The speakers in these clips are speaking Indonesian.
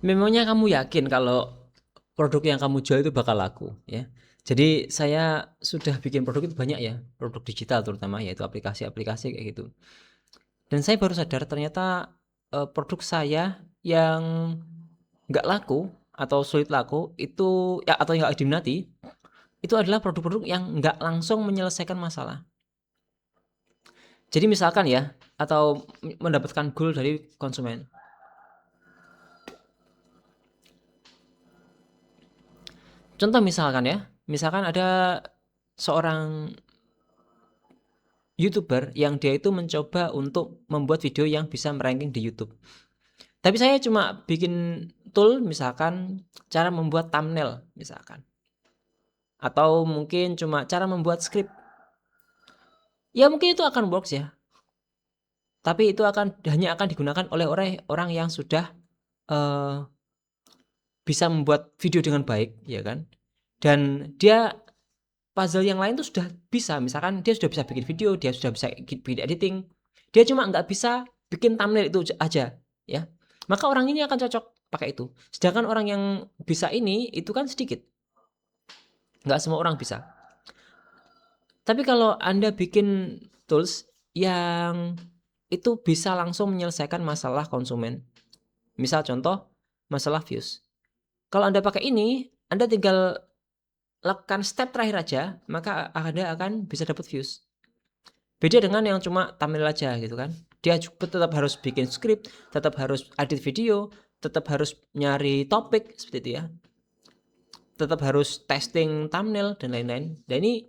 Memangnya kamu yakin kalau produk yang kamu jual itu bakal laku ya? Jadi saya sudah bikin produk itu banyak ya, produk digital terutama yaitu aplikasi-aplikasi kayak gitu. Dan saya baru sadar ternyata produk saya yang nggak laku atau sulit laku itu ya atau yang nggak diminati itu adalah produk-produk yang nggak langsung menyelesaikan masalah. Jadi misalkan ya atau mendapatkan goal dari konsumen. Contoh misalkan ya, misalkan ada seorang YouTuber yang dia itu mencoba untuk membuat video yang bisa meranking di YouTube. Tapi saya cuma bikin tool misalkan cara membuat thumbnail misalkan. Atau mungkin cuma cara membuat script. Ya mungkin itu akan works ya. Tapi itu hanya akan digunakan oleh orang yang sudah eh, bisa membuat video dengan baik, ya kan? Dan dia puzzle yang lain tuh sudah bisa, misalkan dia sudah bisa bikin video, dia sudah bisa bikin editing, dia cuma nggak bisa bikin thumbnail itu aja, ya. Maka orang ini akan cocok pakai itu. Sedangkan orang yang bisa ini itu kan sedikit, nggak semua orang bisa. Tapi kalau Anda bikin tools yang itu bisa langsung menyelesaikan masalah konsumen, misal contoh masalah views. Kalau Anda pakai ini, Anda tinggal lakukan step terakhir aja, maka Anda akan bisa dapat views. Beda dengan yang cuma thumbnail aja gitu kan. Dia juga tetap harus bikin script, tetap harus edit video, tetap harus nyari topik seperti itu ya. Tetap harus testing thumbnail dan lain-lain. Dan ini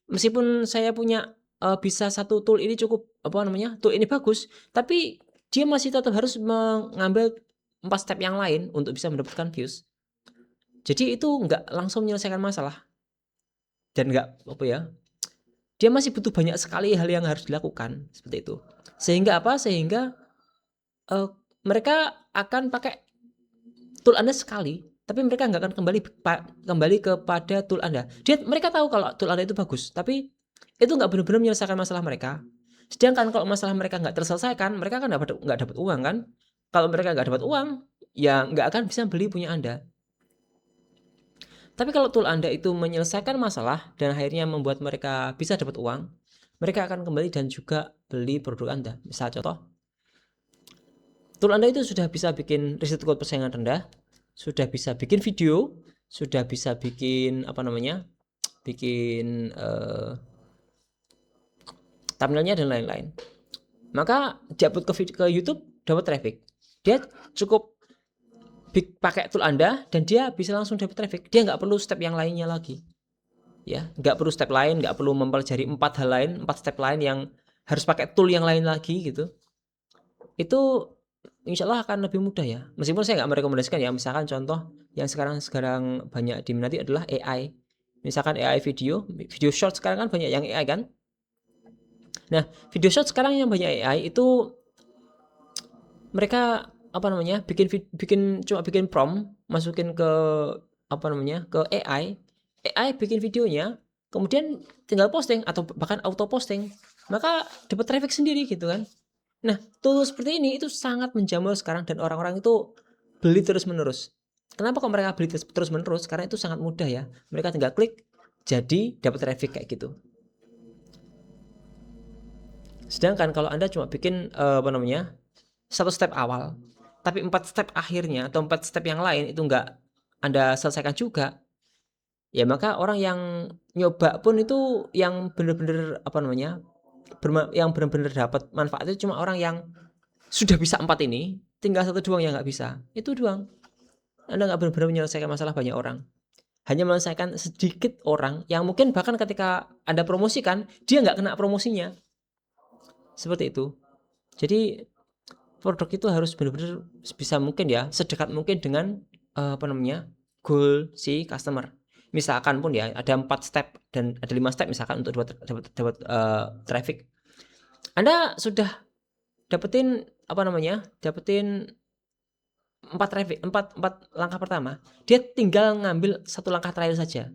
meskipun saya punya bisa satu tool ini cukup apa namanya? Tool ini bagus, tapi dia masih tetap harus mengambil 4 step yang lain untuk bisa mendapatkan views. Jadi itu nggak langsung menyelesaikan masalah dan nggak apa ya, dia masih butuh banyak sekali hal yang harus dilakukan seperti itu. Sehingga apa? Sehingga uh, mereka akan pakai tool Anda sekali, tapi mereka nggak akan kembali kepada tool Anda. Mereka tahu kalau tool Anda itu bagus, tapi itu nggak benar-benar menyelesaikan masalah mereka. Sedangkan kalau masalah mereka nggak terselesaikan, mereka kan nggak dapat uang kan? Kalau mereka nggak dapat uang, ya nggak akan bisa beli punya Anda. Tapi kalau tool Anda itu menyelesaikan masalah dan akhirnya membuat mereka bisa dapat uang, mereka akan kembali dan juga beli produk Anda. Misal contoh, tool Anda itu sudah bisa bikin risiko persaingan rendah, sudah bisa bikin video, sudah bisa bikin apa namanya, bikin thumbnailnya dan lain-lain. Maka dia upload ke YouTube dapat traffic. Dia cukup pakai tool Anda dan dia bisa langsung dapat traffic. Dia nggak perlu step yang lainnya lagi. Ya, nggak perlu step lain, nggak perlu mempelajari 4 step lain yang harus pakai tool yang lain lagi gitu. Itu insya Allah akan lebih mudah ya. Meskipun saya nggak merekomendasikan ya, misalkan contoh yang sekarang sekarang banyak diminati adalah AI. Misalkan AI video short sekarang kan banyak yang AI kan. Nah, video short sekarang yang banyak AI itu mereka apa namanya cuma bikin prompt, masukin ke apa namanya ke AI bikin videonya, kemudian tinggal posting atau bahkan auto posting, maka dapat traffic sendiri gitu kan. Nah, tool seperti ini itu sangat menjamur sekarang dan orang-orang itu beli terus-menerus. Kenapa kok mereka beli terus-menerus? Karena itu sangat mudah ya. Mereka tinggal klik, jadi dapat traffic kayak gitu. Sedangkan kalau Anda cuma bikin apa namanya? Satu step awal, tapi 4 step akhirnya atau 4 step yang lain itu enggak Anda selesaikan juga, ya maka orang yang nyoba pun itu yang benar-benar apa namanya? Yang benar-benar dapat manfaat itu cuma orang yang sudah bisa 4 ini, tinggal satu doang yang nggak bisa. Itu doang. Anda nggak benar-benar menyelesaikan masalah banyak orang. Hanya menyelesaikan sedikit orang yang mungkin bahkan ketika Anda promosikan, dia nggak kena promosinya. Seperti itu. Jadi produk itu harus benar-benar bisa mungkin ya, sedekat mungkin dengan apa namanya? Goal si customer. Misalkan pun ya ada 4 step dan ada 5 step misalkan untuk dapat traffic. Anda sudah dapetin apa namanya? Dapetin 4 langkah pertama, dia tinggal ngambil satu langkah terakhir saja.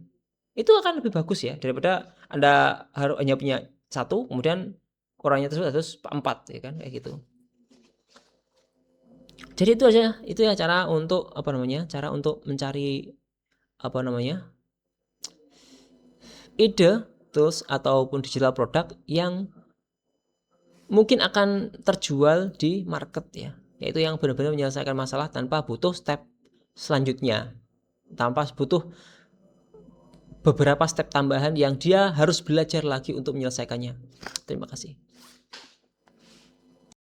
Itu akan lebih bagus ya daripada Anda harus hanya punya satu, kemudian orangnya tersebut harus 4 ya kan kayak gitu. Jadi itu aja, itu ya cara untuk cara untuk mencari ide, tools ataupun digital product yang mungkin akan terjual di market ya. Yaitu yang benar-benar menyelesaikan masalah tanpa butuh step selanjutnya. Tanpa butuh beberapa step tambahan yang dia harus belajar lagi untuk menyelesaikannya. Terima kasih.